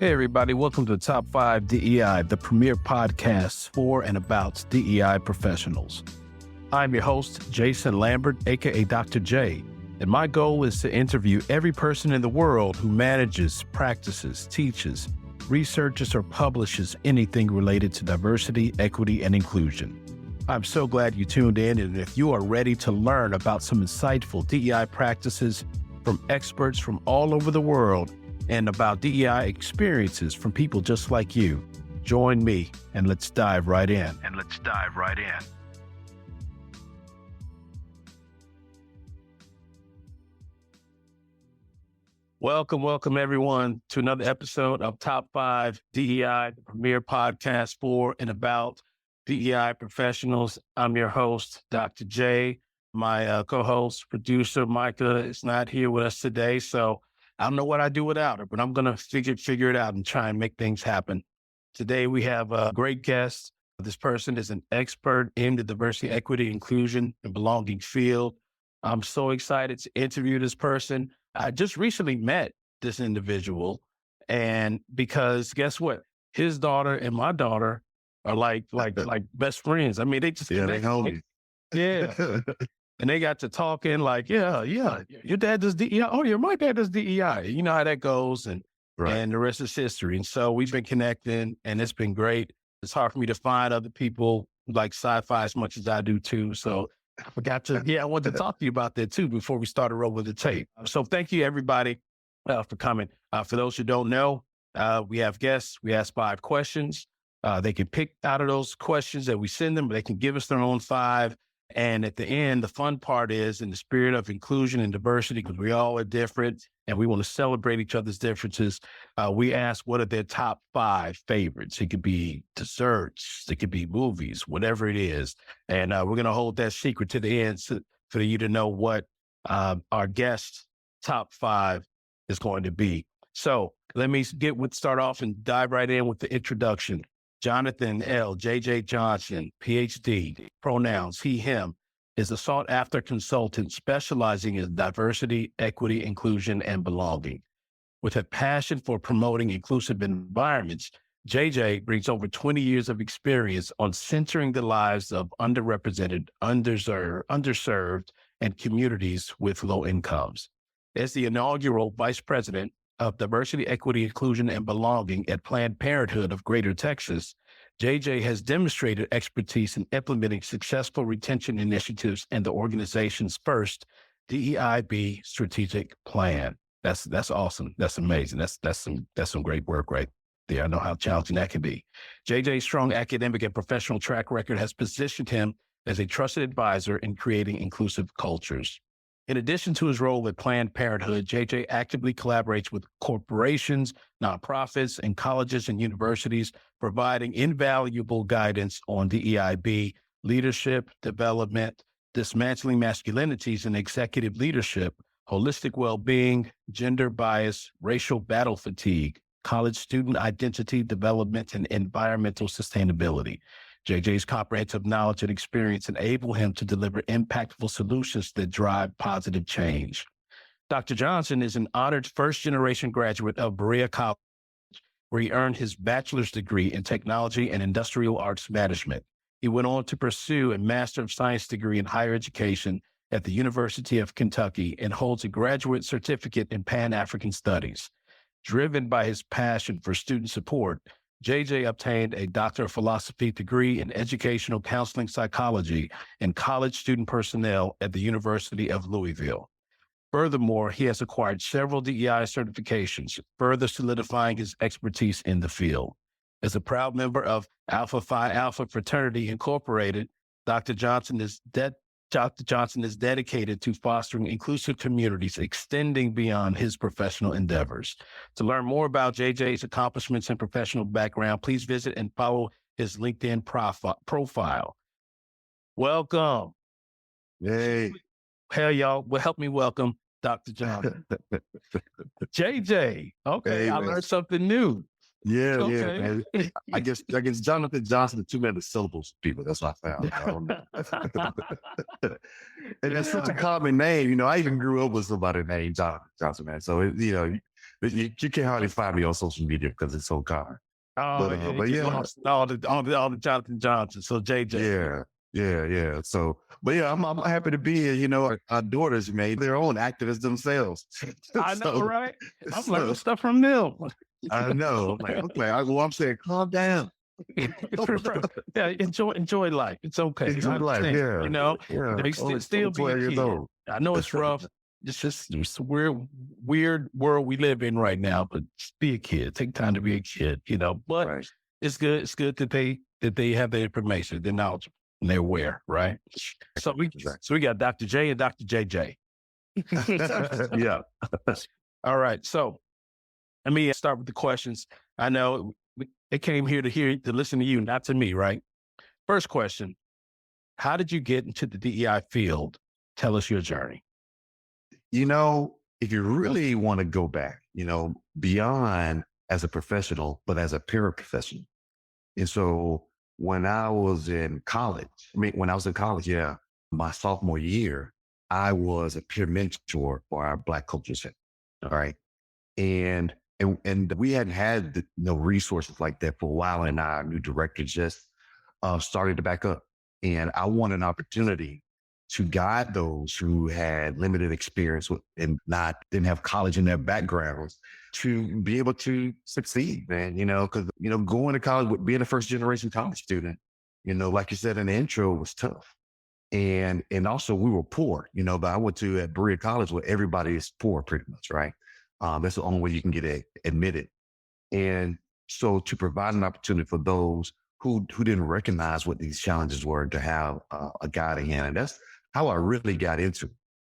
Hey, everybody. Welcome to the Top 5 DEI, the premier podcast for and about DEI professionals. I'm your host, Jason Lambert, aka Dr. J, and my goal is to interview every person in the world who manages, practices, teaches, researches, or publishes anything related to diversity, equity, and inclusion. I'm so glad you tuned in, and if you are ready to learn about some insightful DEI practices from experts from all over the world, and about DEI experiences from people just like you, join me and let's dive right in. Welcome everyone to another episode of Top 5 DEI, the premier podcast for and about DEI professionals. I'm your host, Dr. J. My co-host, producer, Micah, is not here with us today, so I don't know what I do without her, but I'm going to figure it out and try and make things happen. Today, we have a great guest. This person is an expert in the diversity, equity, inclusion, and belonging field. I'm so excited to interview this person. I just recently met this individual, and because guess what? His daughter and my daughter are like best friends. I mean, they just they homies. Yeah. And they got to talking like, yeah, your dad does DEI. Oh, yeah, my dad does DEI. You know how that goes. And the rest is history. And so we've been connecting and it's been great. It's hard for me to find other people who like sci-fi as much as I do too. So I wanted to talk to you about that too before we started rolling the tape. So thank you everybody for coming. For those who don't know, we have guests. We ask 5 questions. They can pick out of those questions that we send them, but they can give us their own 5. And at the end, the fun part is in the spirit of inclusion and diversity, because we all are different and we want to celebrate each other's differences. We ask what are their top 5 favorites. It could be desserts, it could be movies, whatever it is. And we're going to hold that secret to the end for you to know what our guest top 5 is going to be. So let me start off and dive right in with the introduction. Jonathan L. JJ Johnson, PhD, pronouns he, him, is a sought-after consultant specializing in diversity, equity, inclusion, and belonging. With a passion for promoting inclusive environments, JJ brings over 20 years of experience on centering the lives of underrepresented, underserved, and communities with low incomes. As the inaugural Vice President of Diversity, Equity, Inclusion, and Belonging at Planned Parenthood of Greater Texas, JJ has demonstrated expertise in implementing successful retention initiatives and the organization's first DEIB strategic plan. That's awesome. That's amazing. That's some great work right there. I know how challenging that can be. JJ's strong academic and professional track record has positioned him as a trusted advisor in creating inclusive cultures. In addition to his role at Planned Parenthood, JJ actively collaborates with corporations, nonprofits, and colleges and universities, providing invaluable guidance on DEIB, leadership, development, dismantling masculinities in executive leadership, holistic well-being, gender bias, racial battle fatigue, college student identity development, and environmental sustainability. JJ's comprehensive knowledge and experience enable him to deliver impactful solutions that drive positive change. Dr. Johnson is an honored first-generation graduate of Berea College, where he earned his bachelor's degree in technology and industrial arts management. He went on to pursue a Master of Science degree in higher education at the University of Kentucky and holds a graduate certificate in Pan-African Studies. Driven by his passion for student support, JJ obtained a Doctor of Philosophy degree in Educational Counseling Psychology and College Student Personnel at the University of Louisville. Furthermore, he has acquired several DEI certifications, further solidifying his expertise in the field. As a proud member of Alpha Phi Alpha Fraternity Incorporated, Dr. Johnson is dedicated to fostering inclusive communities, extending beyond his professional endeavors. To learn more about JJ's accomplishments and professional background, please visit and follow his LinkedIn profile. Welcome. Hey. Hell, y'all. Well, help me welcome Dr. Johnson. JJ. Okay, Hey, I man. learned something new. Yeah, Okay. man. I guess Jonathan Johnson, the 2 minute syllables, people. That's what I found. I don't know. And that's such a common name. You know, I even grew up with somebody named Jonathan Johnson, man. So, You can't hardly find me on social media because it's so common. Oh, yeah, But you yeah, lost all the Jonathan Johnson. So JJ. yeah. So, but yeah, I'm happy to be here. You know, our daughters made their own activists themselves. I know, so, right? I'm learning so stuff from them. I know. I'm like, okay. I'm saying, calm down. Yeah, enjoy life. It's okay. Enjoy I life. understand. Yeah, You know, yeah. they Only, still only be a 12 years kid. old. I know it's rough. It's a weird world we live in right now. But just be a kid. Take time to be a kid. You know, but Right. it's good. It's good that they have the information, they're knowledgeable, and they're aware. Right. So we got Dr. J and Dr. JJ. Yeah. All right. So let me start with the questions. I know they came here to listen to you, not to me, right? First question: how did you get into the DEI field? Tell us your journey. You know, if you really want to go back, you know, beyond as a professional, but as a paraprofessional. And so when I was in college, yeah, my sophomore year, I was a peer mentor for our Black Culture Center. All right. And we hadn't had no resources like that for a while, and our new director just started to back up. And I want an opportunity to guide those who had limited experience and didn't have college in their backgrounds to be able to succeed, man. You know, because going to college, being a first generation college student, like you said in the intro, was tough. And also we were poor, but I went to at Berea College where everybody is poor pretty much, right? That's the only way you can get admitted. And so to provide an opportunity for those who didn't recognize what these challenges were to have a guiding hand. And that's how I really got into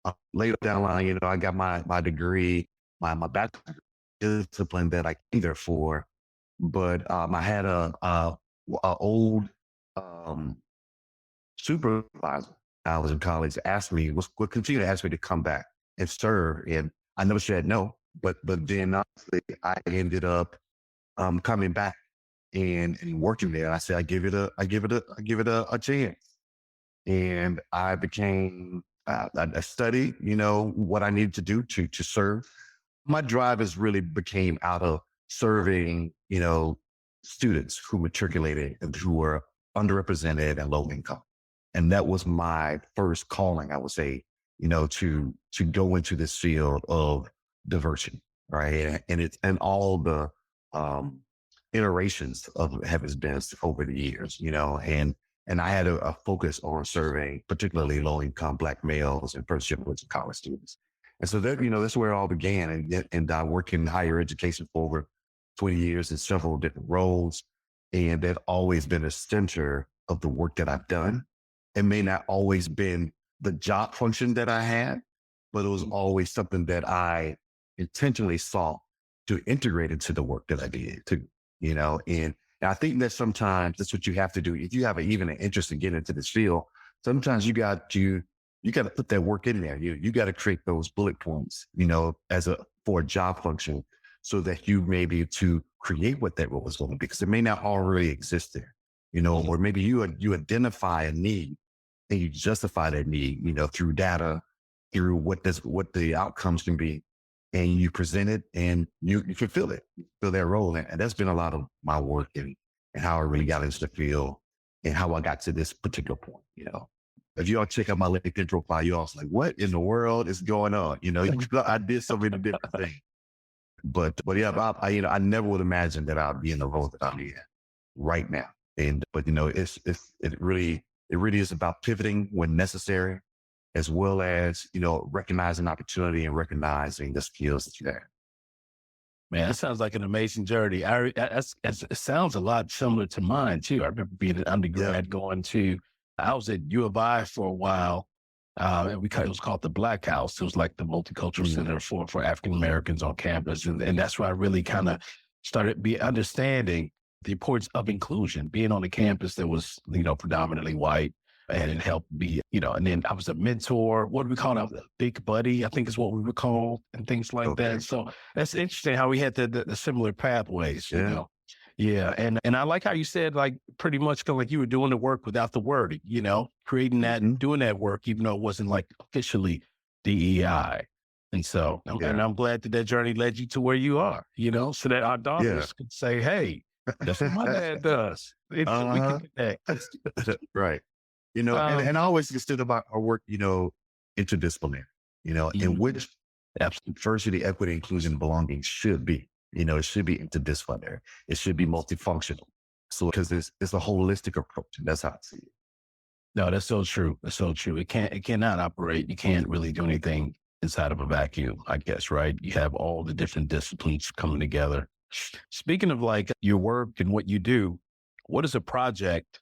it. Later down the line, I got my degree, my bachelor's discipline that I came there for. But I had a old supervisor. I was in college, asked me, would continue to ask me to come back and serve. And I never said no, but then honestly, I ended up coming back and working there. I said, I give it a chance. And I became, I studied, what I needed to do to serve. My drive is really became out of serving, students who matriculated and who were underrepresented and low income. And that was my first calling, I would say, to go into this field of diversity, right? And all the iterations of Heaven's Best over the years, and I had a focus on serving particularly low income Black males and first generation college students. And so that's where it all began. And I worked in higher education for over 20 years in several different roles. And that always been a center of the work that I've done. It may not always been the job function that I had, but it was always something that I intentionally sought to integrate into the work that I did too, and I think that sometimes that's what you have to do. If you have even an interest in getting into this field, sometimes you got to put that work in there. You got to create those bullet points, for a job function so that you may be able to create what that role is going to be, because it may not already exist there, or maybe you identify a need and you justify that need, through data, through what the outcomes can be, and you present it and you fulfill it, fill that role. And that's been a lot of my work and how I really got into the field and how I got to this particular point, If you all check out my LinkedIn profile, you all like, what in the world is going on? I did so many different things. But yeah, I never would imagine that I'd be in the role that I'm in right now. But it really is about pivoting when necessary, as well as, recognizing opportunity and recognizing the skills that you have. Man, that sounds like an amazing journey. It sounds a lot similar to mine too. I remember being an undergrad I was at U of I for a while. And it was called the Black House. It was like the multicultural center for African Americans on campus. And that's where I really kind of started understanding the importance of inclusion, being on a campus that was, predominantly white. And it helped me, and then I was a mentor. What do we call it? A big buddy, I think is what we were called, and things like that. So that's interesting how we had the similar pathways, Yeah. And I like how you said, like, pretty much like you were doing the work without the wording, creating that, doing that work, even though it wasn't like officially DEI. And so, Yeah. and I'm glad that journey led you to where you are, so that our daughters could say, hey, that's what my dad does. We Uh-huh. can connect. Right. And I always consider about our work, interdisciplinary, in Mhm. which Absolutely. diversity, equity, inclusion, and belonging should be. It should be interdisciplinary. It should be multifunctional. So, because it's a holistic approach, and that's how I see it. No, that's so true. That's so true. It cannot operate. You can't really do anything inside of a vacuum, I guess, right? You have all the different disciplines coming together. Speaking of like your work and what you do, what is a project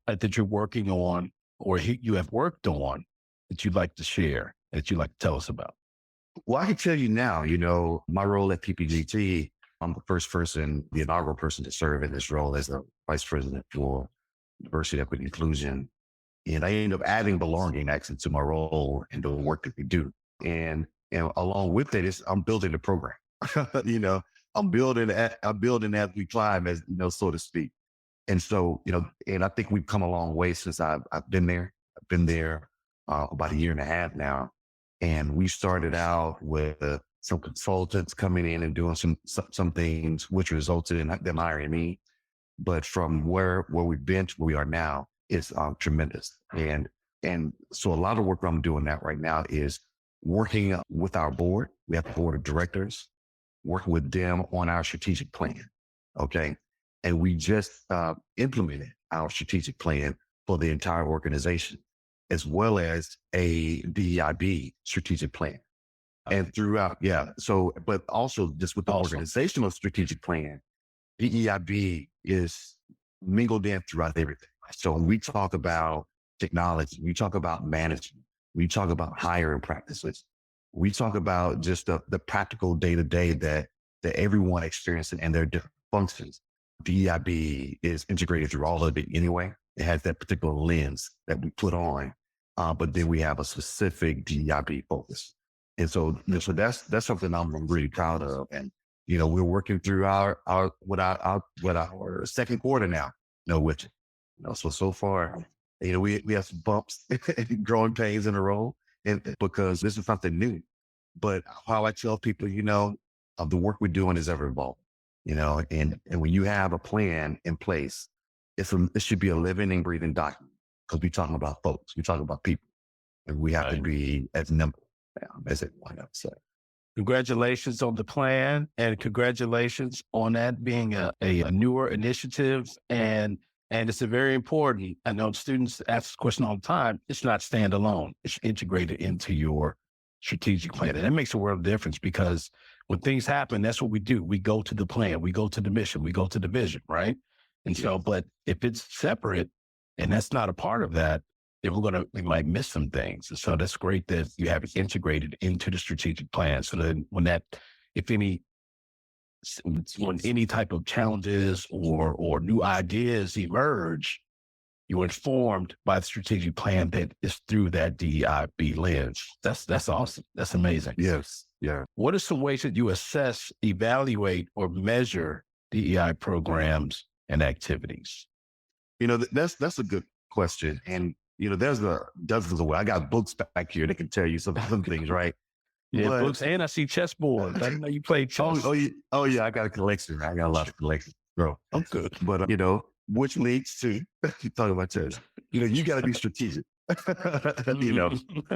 that you're working on or you have worked on that you'd like to share, that you'd like to tell us about? Well, I can tell you now, my role at PPGT, I'm the first person, the inaugural person to serve in this role as the vice president for diversity, equity, inclusion. And I ended up adding belonging actually to my role and the work that we do. And along with that, I'm building the program. you know, I'm building as we climb, as so to speak. And so, and I think we've come a long way since I've been there. I've been there about a year and a half now. And we started out with some consultants coming in and doing some things, which resulted in them hiring me. But from where we've been to where we are now, it's tremendous. And so a lot of work I'm doing that right now is working with our board. We have a board of directors, working with them on our strategic plan. Okay. And we just implemented our strategic plan for the entire organization, as well as a DEIB strategic plan. And throughout, yeah. So, but also just with the Awesome. organizational strategic plan, DEIB is mingled in throughout everything. So when we talk about technology, we talk about management, we talk about hiring practices, we talk about just the practical day-to-day that everyone experiences and their different functions. DEIB is integrated through all of it anyway. It has that particular lens that we put on, but then we have a specific DEIB focus. And so that's something I'm really proud of. And we're working through our second quarter now. Which so far, we have some bumps, growing pains in a row, and because this is something new. But how I tell people, of the work we're doing is ever evolving. And when you have a plan in place, it should be a living and breathing document, because we're talking about folks, we're talking about people, and we have to be as nimble as everyone else. So. Congratulations on the plan, and congratulations on that being a newer initiative. And it's a very important. I know students ask this question all the time. It's not standalone. It's integrated into your strategic plan. And that makes a world of difference, because when things happen, that's what we do. We go to the plan, we go to the mission, we go to the vision, right? And so, but if it's separate and that's not a part of that, then we might miss some things. And so that's great that you have it integrated into the strategic plan. So then when any type of challenges or new ideas emerge, you're informed by the strategic plan that is through that DEIB lens. That's awesome. That's amazing. Yes. Yeah. What are some ways that you assess, evaluate, or measure DEI programs and activities? That's a good question. And, there's dozens of ways. I got books back here that can tell you some things, right? Yeah, books, and I see chessboard. I didn't know you played chess. Oh, yeah. I got a collection. I got a lot of collections, bro. I'm good. But, which leads to, you talking about chess, you got to be strategic.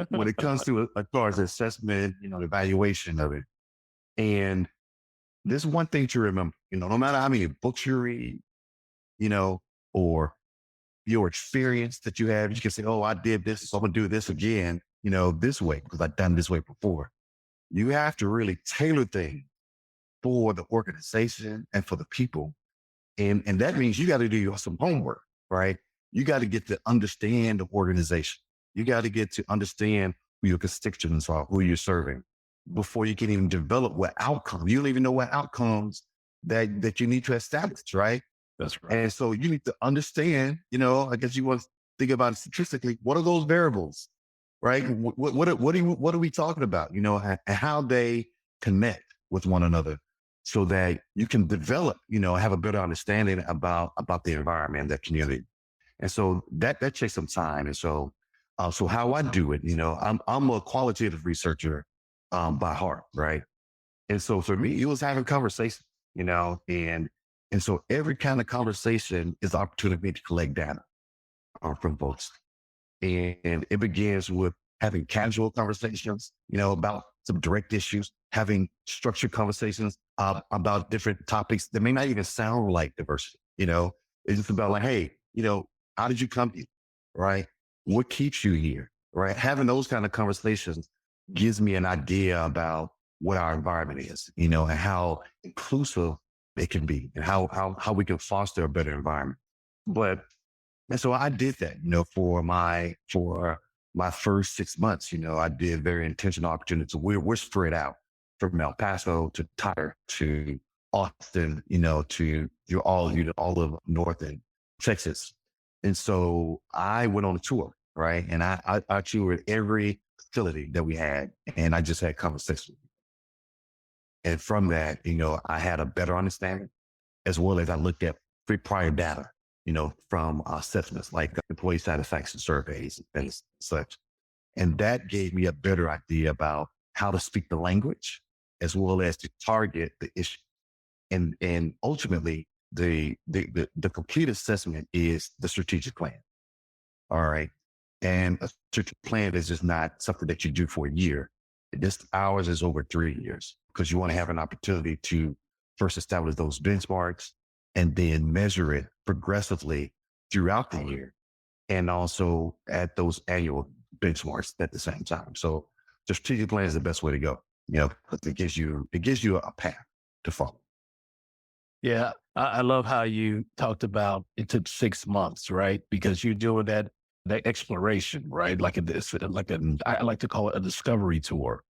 When it comes to as far as assessment, evaluation of it. And there's one thing to remember, no matter how many books you read, or your experience that you have, you can say, oh, I did this, so I'm going to do this again, this way, because I've done this way before. You have to really tailor things for the organization and for the people. And that means you got to do some homework, right? You got to get to understand the organization. You got to get to understand who your constituents are, who you're serving, before you can even develop what outcomes. You don't even know what outcomes that you need to establish, right? That's right. And so you need to understand, I guess you want to think about it statistically. What are those variables, right? What are we talking about, and how they connect with one another, so that you can develop, have a better understanding about the environment, that community. And so that takes some time. And so how I do it, I'm a qualitative researcher, by heart, right? And so for me, it was having conversation, and so every kind of conversation is an opportunity to collect data from folks. And it begins with having casual conversations, about some direct issues, having structured conversations about different topics that may not even sound like diversity. It's just about like, hey, how did you come here? Right? What keeps you here? Right? Having those kind of conversations gives me an idea about what our environment is, and how inclusive it can be and how we can foster a better environment. But and so I did that, for my first 6 months. I did very intentional opportunities. We're spread out from El Paso to Tyler to Austin, to all of North and Texas. And so I went on a tour, right? And I toured every facility that we had, and I just had conversations. And from that, I had a better understanding, as well as I looked at prior data, from assessments like employee satisfaction surveys and such. And that gave me a better idea about how to speak the language, as well as to target the issue. And ultimately, the complete assessment is the strategic plan. All right. And a strategic plan is just not something that you do for a year. Ours is over 3 years, because you want to have an opportunity to first establish those benchmarks and then measure it progressively throughout the year, and also at those annual benchmarks at the same time. So the strategic plan is the best way to go, because it gives you a path to follow. Yeah. I love how you talked about it took 6 months, right? Because you're doing that exploration, right? I like to call it a discovery tour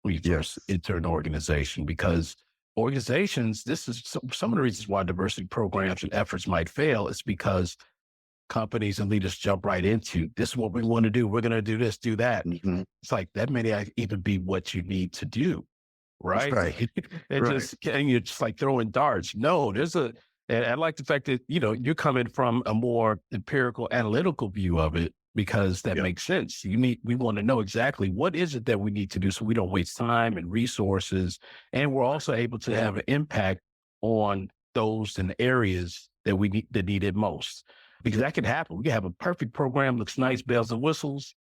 when you first enter an organization, because organizations, this is some of the reasons why diversity programs and efforts might fail, is because companies and leaders jump right into, this is what we want to do. We're going to do this, do that. Mm-hmm. It's like, that may not even be what you need to do. Right. Right. And you're just like throwing darts. No, and I like the fact that, you're coming from a more empirical, analytical view of it, because that makes sense. We want to know exactly what is it that we need to do, so we don't waste time and resources. And we're also able to have an impact on those in the areas that that need it most, because that can happen. We can have a perfect program, looks nice, bells and whistles,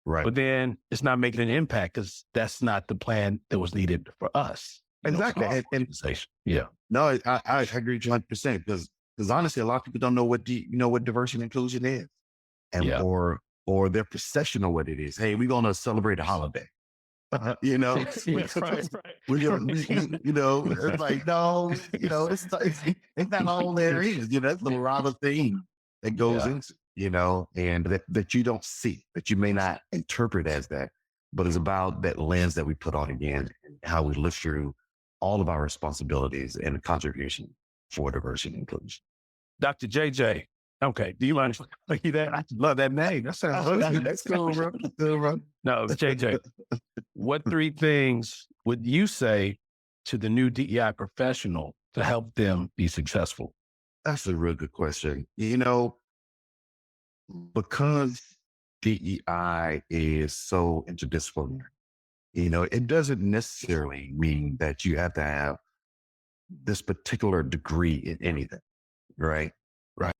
Right. but then it's not making an impact because that's not the plan that was needed for us. Exactly. And yeah. No, I agree 100%, because honestly, a lot of people don't know what diversity and inclusion is, and or their perception of what it is. Hey, we're going to celebrate a holiday. Right. It's like, no, it's not all there is. That's a lot of things that goes into, and that you don't see, that you may not interpret as that, but it's about that lens that we put on again, and how we live through all of our responsibilities and contribution for diversity and inclusion. Dr. JJ. Okay. Do you mind? I love that name. That sounds good. That's cool, bro. No, JJ, what 3 things would you say to the new DEI professional to help them be successful? That's a real good question. Because DEI is so interdisciplinary, it doesn't necessarily mean that you have to have this particular degree in anything, right? Right.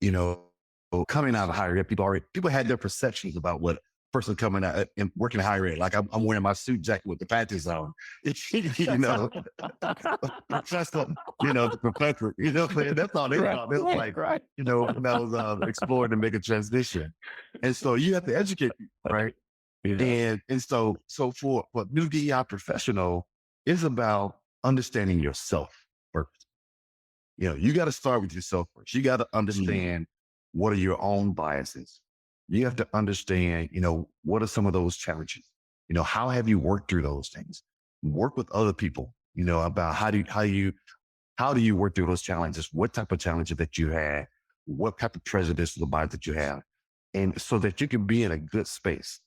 Coming out of higher ed, people had their perceptions about what person coming out and working higher ed. Like I'm wearing my suit jacket with the panties on. That's the professor. That's all they thought. It was like, right. When I was exploring to make a transition, and so you have to educate people, right? Yeah. And so for a new DEI professional, it's about understanding yourself first. You got to start with yourself first. You got to understand what are your own biases. You have to understand, what are some of those challenges? How have you worked through those things? Work with other people, about how do you work through those challenges? What type of challenges that you had? What type of prejudice or bias that you have? And so that you can be in a good space,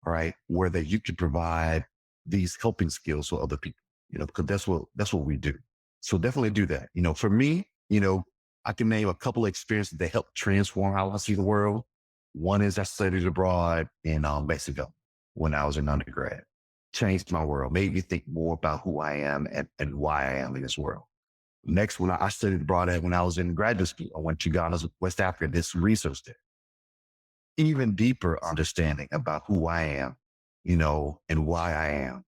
right, where that you can provide these helping skills for other people, because that's what we do. So definitely do that. For me, I can name a couple of experiences that helped transform how I see the world. One is I studied abroad in Mexico when I was an undergrad. changed my world, made me think more about who I am and why I am in this world. Next, when I studied abroad when I was in graduate school, I went to Ghana, West Africa, did some research there. Even deeper understanding about who I am, and why I am,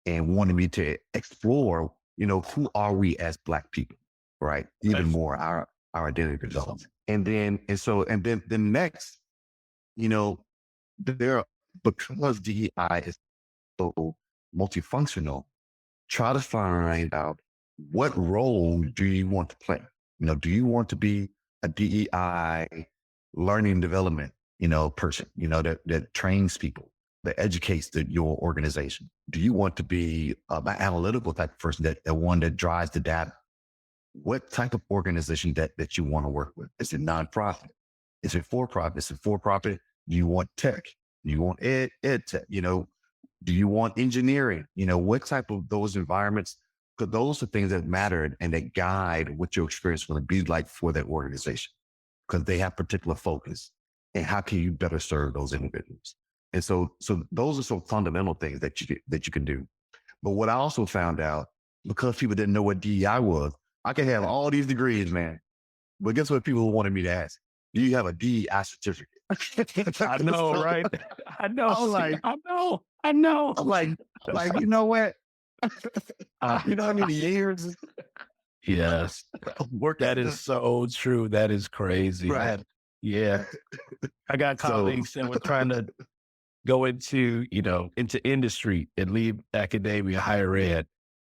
and wanted me to explore, who are we as Black people, right? Even more our identity development. And then next, because DEI is so multifunctional, try to find out what role do you want to play? Do you want to be a DEI learning and development, person, that trains people, that educates your organization? Do you want to be an analytical type of person, that one that drives the data? What type of organization that you want to work with? Is it nonprofit? Is it for-profit? Is it for-profit? Do you want tech? Do you want ed tech? Do you want engineering? What type of those environments? Because those are things that matter and that guide what your experience is going to be like for that organization, because they have particular focus. And how can you better serve those individuals? And so those are some fundamental things that you can do. But what I also found out, because people didn't know what DEI was, I could have all these degrees, man. But guess what people wanted me to ask? Do you have a DEI certificate? I know, right? I know. I know. I'm like, you know what? You know how many years? Yes. That is so true. That is crazy. Right. Yeah. I got colleagues that were trying to go into industry and leave academia, higher ed.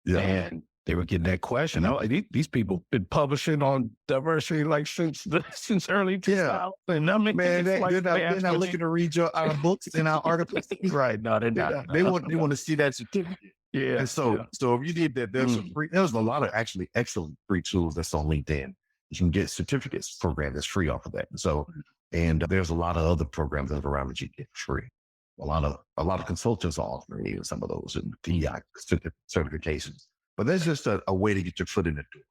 Yeah. And they were getting that question. These people been publishing on diversity since early 2000. And I mean, man, they're not looking to read our books and our articles. Right. No, they're not. They want to see that certificate. Yeah. And so if you need that, there's a lot of actually excellent free tools that's on LinkedIn. You can get certificates program that's free off of that. And there's a lot of other programs that are around that you get free. A lot of consultants are offering even some of those and DEI certifications. But that's just a way to get your foot in the door.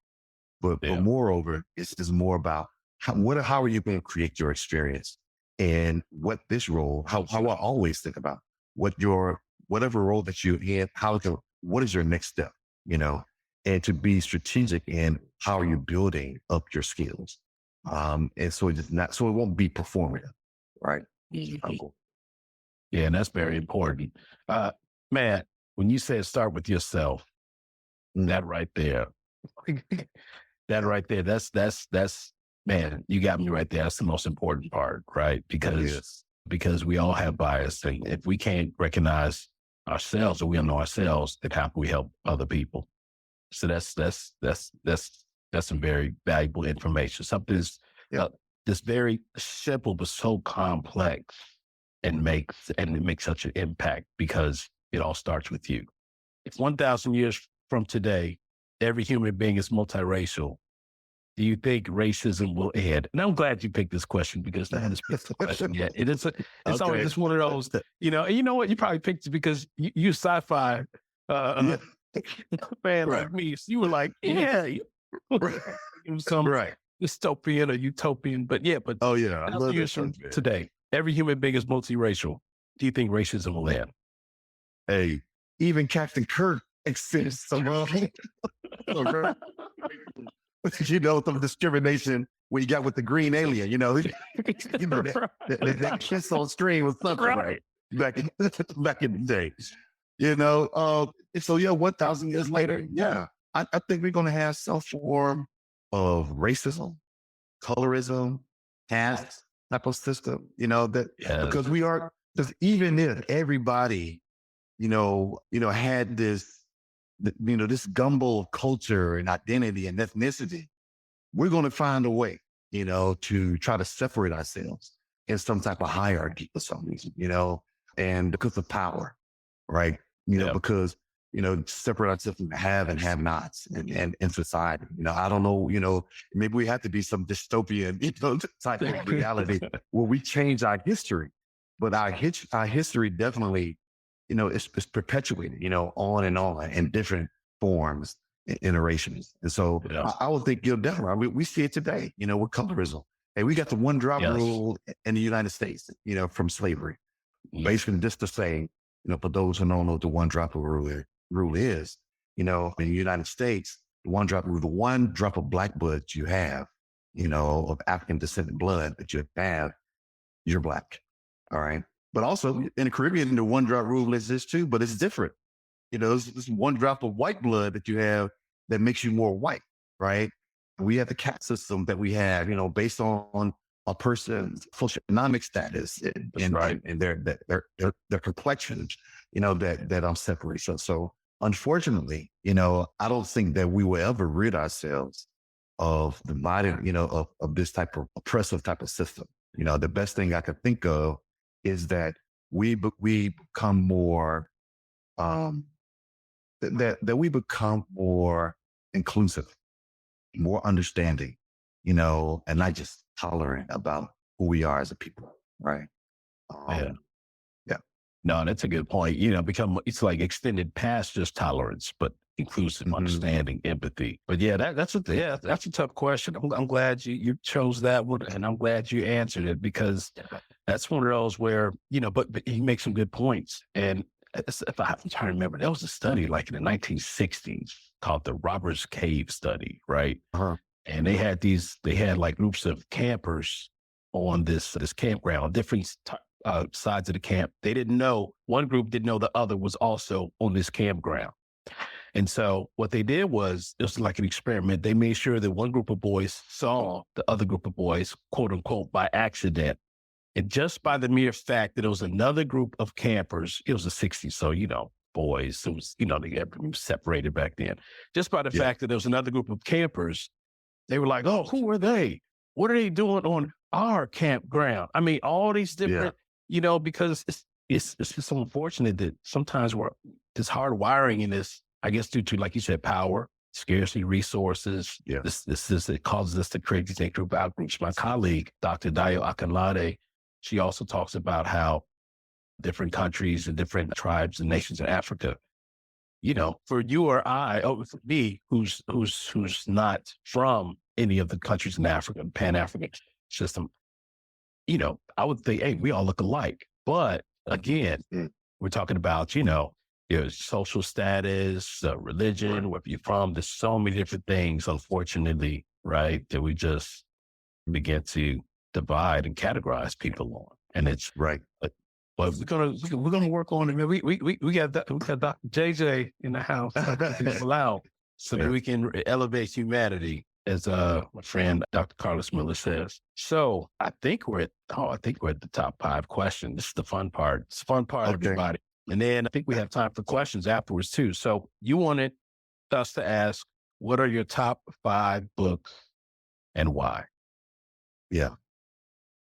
But moreover, it's more about how are you going to create your experience, and what this role, how I always think about whatever role that you're in, what is your next step, and to be strategic in how you're building up your skills. And so it won't be performative, right? Yeah, and that's very important. Man, when you said start with yourself, that right there, that's man, you got me right there. That's the most important part, right? Because we all have bias, and if we can't recognize ourselves, or we don't know ourselves, then how can we help other people? So that's some very valuable information. Something that's very simple but so complex, and it makes such an impact, because it all starts with you. If 1,000 years from today, every human being is multiracial, do you think racism will end? And I'm glad you picked this question, because that is the question yet. It's always just one of those, and you know what? You probably picked it because you sci-fi fan like me. So you were like, some dystopian or utopian, but years from today, every human being is multiracial. Do you think racism will end? Hey, even Captain Kirk exists. Some discrimination when you got with the green alien, that kiss on screen was something right back in the day, And so 1,000 years later, I think we're going to have some form of racism, colorism, caste type of system, because even if everybody, had this, this gumbo of culture and identity and ethnicity, we're going to find a way, to try to separate ourselves in some type of hierarchy for some reason, and because of power, right? Because, separate ourselves from have and have nots in society. I don't know, maybe we have to be some dystopian, type of reality where we change our history, but our history definitely, it's perpetuated, on and on in different forms, iterations. And so I would think definitely, we see it today, with colorism. Hey, we got the one drop rule in the United States, from slavery, basically just to say, for those who don't know what the one drop of rule is, in the United States, the one drop rule, the one drop of black blood you have, of African descendant blood that you have, you're black. All right. But also in the Caribbean, the one drop rule exists too, but it's different. This one drop of white blood that you have that makes you more white, right? We have the caste system that we have, based on a person's socioeconomic status and their complexion, that I'm separated. So unfortunately, I don't think that we will ever rid ourselves of the body, of this type of oppressive type of system. The best thing I could think of is that we become more, that we become more inclusive, more understanding, and not just tolerant about who we are as a people, right? Yeah. Yeah. No, that's a good point. It's like extended past just tolerance, but inclusive, understanding, empathy. But yeah, that's a tough question. I'm glad you chose that one, and I'm glad you answered it, because that's one of those where, but he makes some good points. And if I'm trying to remember, there was a study like in the 1960s called the Robbers Cave study, right? Uh-huh. And they had like groups of campers on this campground, different sides of the camp. They didn't know, one group didn't know the other was also on this campground. And so what they did was, it was like an experiment. They made sure that one group of boys saw the other group of boys, quote unquote, by accident. And just by the mere fact that it was another group of campers, it was the 60s. So, boys, it was, they got separated back then. Just by the fact that there was another group of campers, they were like, oh, who are they? What are they doing on our campground? I mean, all these different, because it's just so unfortunate that sometimes this hard wiring in this, I guess, due to, like you said, power, scarcity, resources. Yeah. It causes us to create these group outgroups. My colleague, Dr. Dayo Akinlade, she also talks about how different countries and different tribes and nations in Africa, for you or I, for me, who's not from any of the countries in Africa, Pan-African system, I would think, hey, we all look alike. But again, we're talking about, your social status, religion, where you're from. There's so many different things, unfortunately, right, that we just begin to divide and categorize people on. And it's right. But we're gonna work on it, man. We got Dr. JJ in the house, allowed, so that we can elevate humanity, as my friend Dr. Carlos Miller says. So I think we're at the top 5 questions. This is the fun part. It's the fun part, everybody. And then I think we have time for questions afterwards too. So you wanted us to ask, what are your top 5 books and why? Yeah.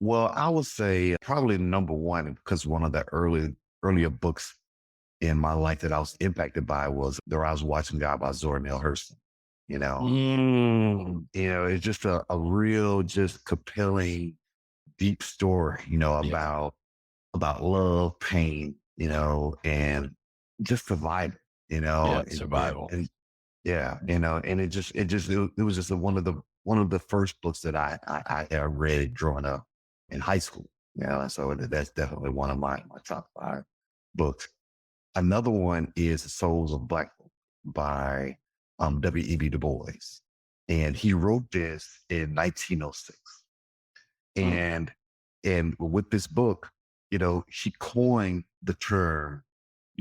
Well, I would say probably number one, because one of the earlier books in my life that I was impacted by was The Rise of Watching God by Zora Neale Hurston. It's just a real, just compelling, deep story, about love, pain, and just survival, survival. And it was just one of the first books that I read growing up in high school. So that's definitely one of my top 5 books. Another one is The Souls of Black Folk by W.E.B. Du Bois. And he wrote this in 1906. And with this book, she coined the term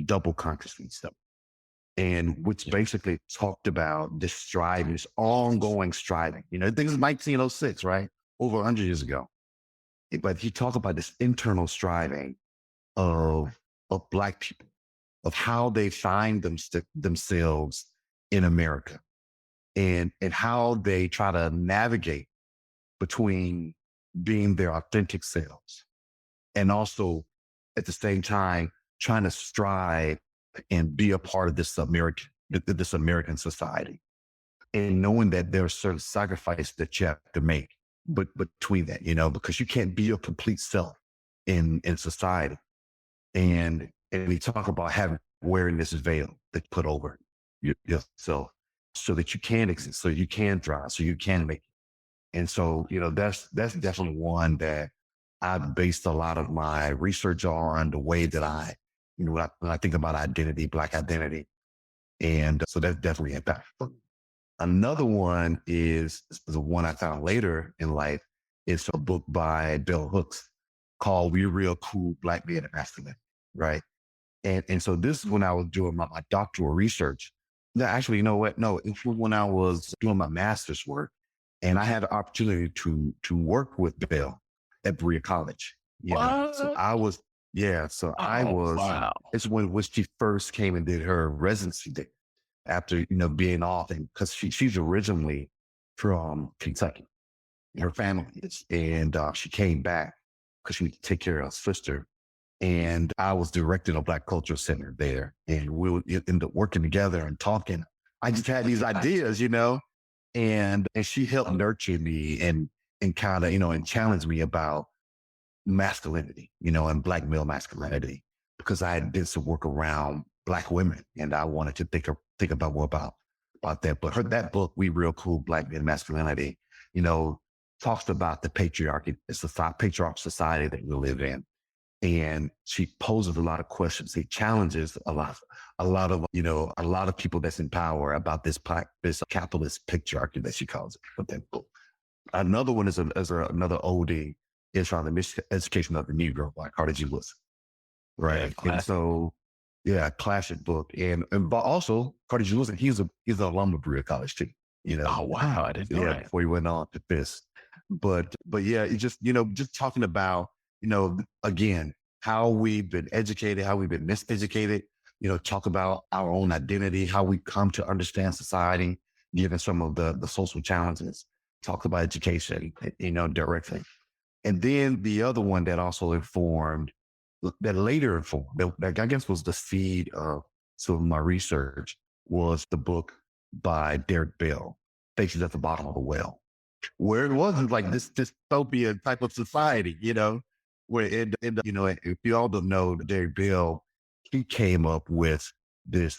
double consciousness, and which basically talked about this striving, this ongoing striving. I think it's 1906, right? Over 100 years ago. But he talked about this internal striving of Black people, of how they find themselves in America, and how they try to navigate between being their authentic selves and also at the same time trying to strive and be a part of this American society, and knowing that there are certain sacrifices that you have to make between that, because you can't be a complete self in society. And we talk about wearing this veil that put over yourself so that you can exist, so you can thrive, so you can make it. And so, that's definitely one that I've based a lot of my research on, the way that I, when I think about identity, Black identity. And so that's definitely impactful. Another one is the one I found later in life. It's a book by Bell Hooks called "We're Real Cool Black Men and Masculine," right? And so this is when I was doing my doctoral research. No, actually, you know what? No, it was when I was doing my master's work, and I had the opportunity to work with Bell at Berea College. So What? I was, yeah. So I Oh, was. wow. It's when she first came and did her residency there after being off, and because she's originally from Kentucky, her family is, and she came back because she needed to take care of her sister. And I was directing a Black Cultural Center there, and we would end up working together and talking. I just had these ideas, and she helped nurture me and kind of and challenge me about masculinity, and Black male masculinity, because I did some work around Black women, and I wanted to think about more about that. But that book, "We Real Cool Black Men Masculinity," talks about the patriarchy. It's the patriarchal society that we live in, and she poses a lot of questions. She challenges a lot of people that's in power about this capitalist patriarchy that she calls it. But that book. Another one is another oldie is on the Miseducation of the Negro by Carter G. Woodson. Right. Yeah, And so, yeah, classic book. But also Carter G. Woodson, he's an alum of Berea College too, Oh, wow. I didn't know that. before he went on to FIS. But yeah, it just talking about, again, how we've been educated, how we've been miseducated, talk about our own identity, how we come to understand society, given some of the social challenges, talk about education, directly. And then the other one that also later informed, that I guess was the seed of some of my research, was the book by Derek Bell, "Faces at the Bottom of the Well," where it wasn't like this dystopian type of society, where if you all don't know, Derek Bell, he came up with this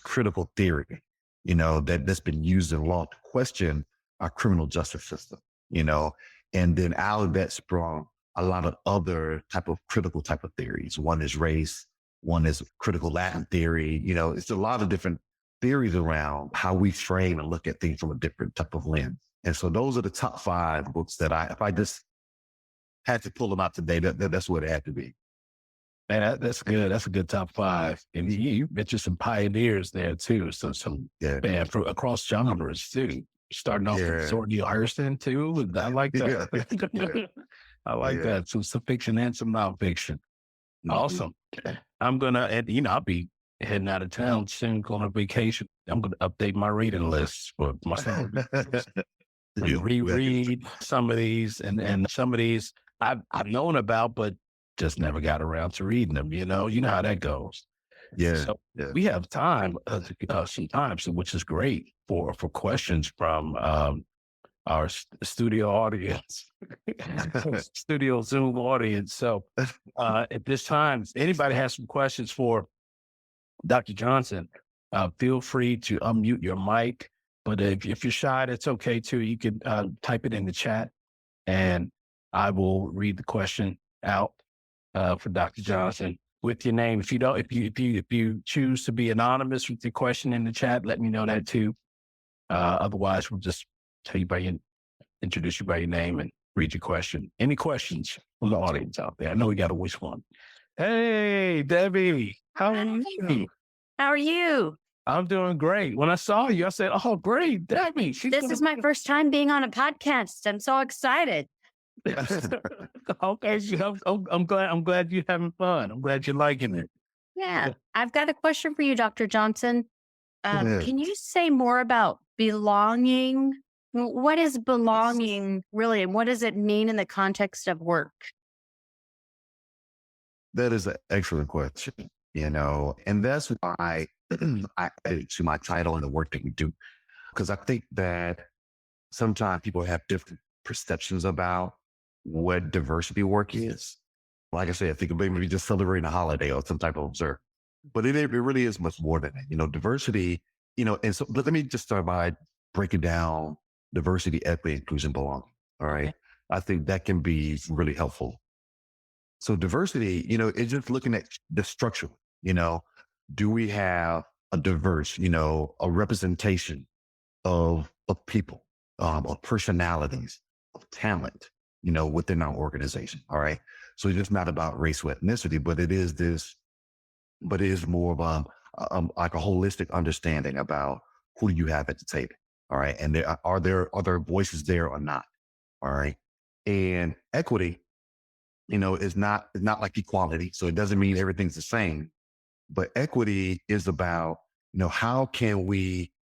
critical theory, that's been used in law to question our criminal justice system, and then out of that sprung a lot of other critical type of theories. One is race, one is critical Latin theory. It's a lot of different theories around how we frame and look at things from a different type of lens. And so those are the top 5 books that if I just had to pull them out today, that's what it had to be. Man, that's good. That's a good top 5. And you mentioned some pioneers there too. So man, from across genres too. Starting off with Zora Neale Hurston too. I like that. I like that. So some fiction and some nonfiction. Mm-hmm. Awesome. I'm gonna, and I'll be heading out of town soon, going on vacation. I'm gonna update my reading list for myself. Reread some of these, and some of these I've known about, but just never got around to reading them. You know how that goes. Yeah. So we have time sometimes, which is great for questions from our studio audience, studio Zoom audience. So at this time, if anybody has some questions for Dr. Johnson, feel free to unmute your mic. But if you're shy, that's okay too. You can type it in the chat, and I will read the question out for Dr. Johnson with your name. If you choose to be anonymous with your question in the chat, let me know that too. Otherwise, we'll just introduce you by your name and read your question. Any questions from the audience out there? I know we got to wish one. Hey, Debbie, how are you? How are you? I'm doing great. When I saw you, I said, "Oh, great, Debbie." This is my first time being on a podcast. I'm so excited. Okay, I'm glad you're having fun. I'm glad you're liking it. Yeah, I've got a question for you, Dr. Johnson. Can you say more about belonging? What is belonging really, and what does it mean in the context of work? That is an excellent question, and that's why I added to my title and the work that we do, because I think that sometimes people have different perceptions about what diversity work is. Like I said, I think maybe just celebrating a holiday or some type of observe, but it really is much more than that. Diversity, and so let me just start by breaking down diversity, equity, inclusion, belonging. All right. I think that can be really helpful. So diversity, is just looking at the structure, you know, do we have a diverse, a representation of people, of personalities, of talent, within our organization. All right. So it's just not about race or ethnicity, but it is more of like a holistic understanding about who do you have at the table. All right. And are there voices there or not? All right. And equity, is not like equality. So it doesn't mean everything's the same, but equity is about, how can we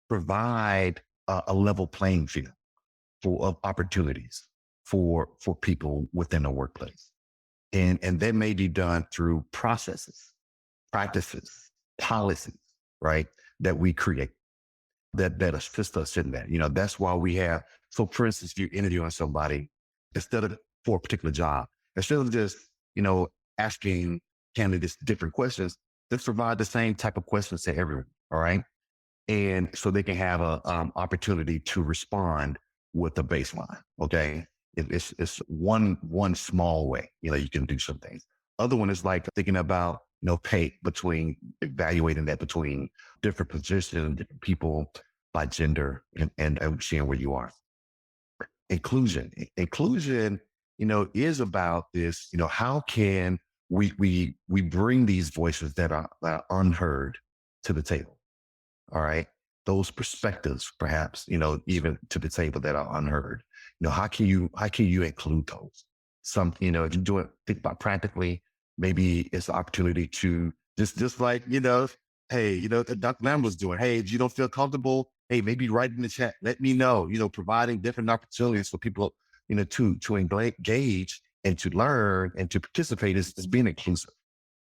provide a level playing field of opportunities for people within the workplace. And that may be done through processes, practices, policies, right? That we create that assist us in that. That's why we have, so for instance, if you're interviewing somebody, instead of for a particular job, instead of just, asking candidates different questions, let's provide the same type of questions to everyone. All right. And so they can have a opportunity to respond with a baseline. Okay. It's one small way, you can do some things. Other one is like thinking about, pay between evaluating that between different positions, different people by gender and seeing where you are. Inclusion, is about this, how can we bring these voices that are unheard to the table. All right. Those perspectives, perhaps, even to the table that are unheard. How can you include those? Some, if you do it, think about practically, maybe it's an opportunity to just like, hey, Dr. Lambert was doing, hey, if you don't feel comfortable, hey, maybe write in the chat, let me know, providing different opportunities for people, to engage and to learn and to participate is being inclusive,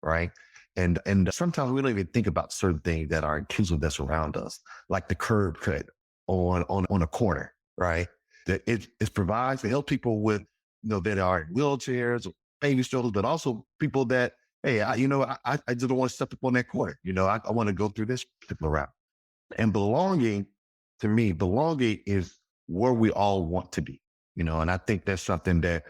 right? And sometimes we don't even think about certain things that are inclusive that's around us, like the curb cut on a corner, right? That it provides to help people with, that are in wheelchairs or baby strollers, but also people that, hey, I just don't want to step up on that corner. I want to go through this particular route. And belonging, to me, belonging is where we all want to be, and I think that's something that,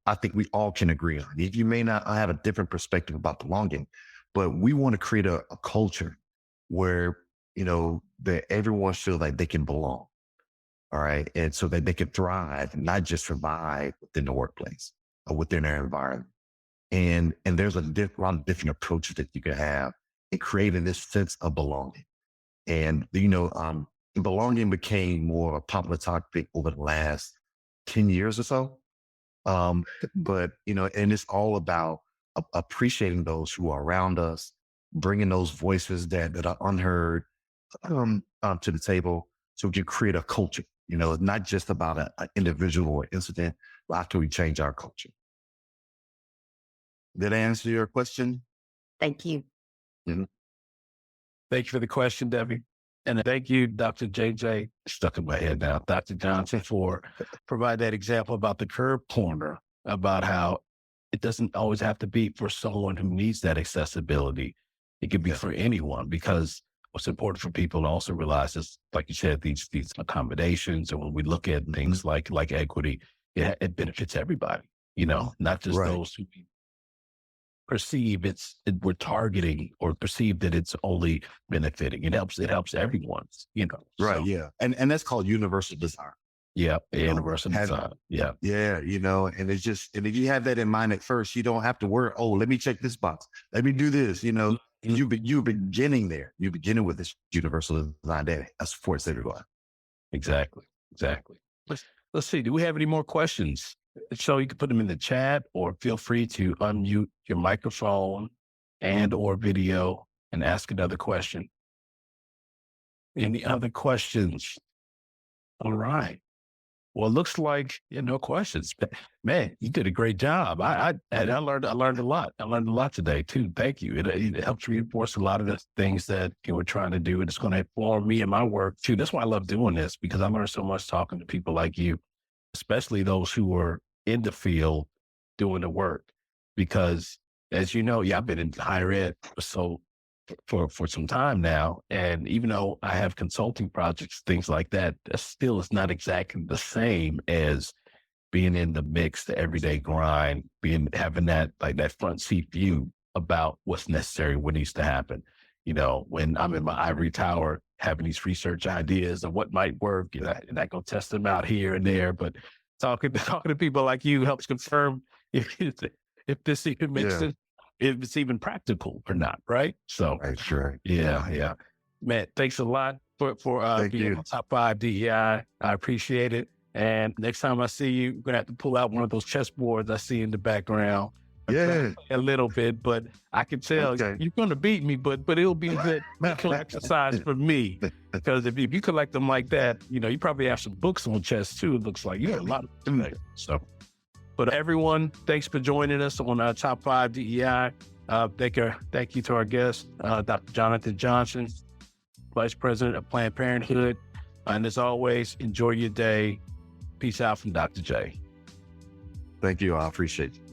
I think we all can agree on. You may not have a different perspective about belonging, but we want to create a culture where, that everyone feels like they can belong. All right. And so that they can thrive and not just survive within the workplace or within their environment. And there's a lot of different approaches that you can have in creating this sense of belonging. And, belonging became more a popular topic over the last 10 years or so. But, and it's all about appreciating those who are around us, bringing those voices that are unheard to the table so we can create a culture. It's not just about an individual or incident, but after we change our culture. Did I answer your question? Thank you. Mm-hmm. Thank you for the question, Debbie. And thank you, Dr. JJ, stuck in my head now, Dr. Johnson, for providing that example about the curb corner, about how it doesn't always have to be for someone who needs that accessibility. It could be for anyone, because what's important for people to also realize is, like you said, these accommodations, and when we look at things like equity, it benefits everybody, not just those who perceive we're targeting or perceive that it's only benefiting. It helps everyone, Right. So, yeah. And that's called universal design. Yeah. Universal design. Yeah. Yeah. And it's just, and if you have that in mind at first, you don't have to worry, oh, let me check this box. Let me do this, you're beginning there. You're beginning with this universal design that supports everyone. Exactly. Let's see. Do we have any more questions? So you can put them in the chat, or feel free to unmute your microphone and or video and ask another question. Any other questions? All right. Well, it looks like no questions. Man, you did a great job. I learned a lot. I learned a lot today too. Thank you. It helps reinforce a lot of the things that we're trying to do, and it's going to inform me in my work too. That's why I love doing this, because I learned so much talking to people like you, especially those who are in the field doing the work. Because as you know, I've been in higher ed for some time now. And even though I have consulting projects, things like that, still is not exactly the same as being in the mix, the everyday grind, having that front seat view about what's necessary, what needs to happen. When I'm in my ivory tower, having these research ideas of what might work, and I go test them out here and there, but talking to people like you helps confirm if this even makes sense, if it's even practical or not, right? So, sure. Yeah. Man, thanks a lot for being on Top 5 DEI. I appreciate it. And next time I see you, we're going to have to pull out one of those chessboards I see in the background. Yeah. A little bit, but I can tell you're going to beat me, but it'll be a good mental exercise for me. Because if you collect them like that, you probably have some books on chess too. It looks like you have a lot of them. So, but everyone, thanks for joining us on our Top 5 DEI. Thank you to our guest, Dr. Jonathan Johnson, Vice President of Planned Parenthood. And as always, enjoy your day. Peace out from Dr. J. Thank you. I appreciate you.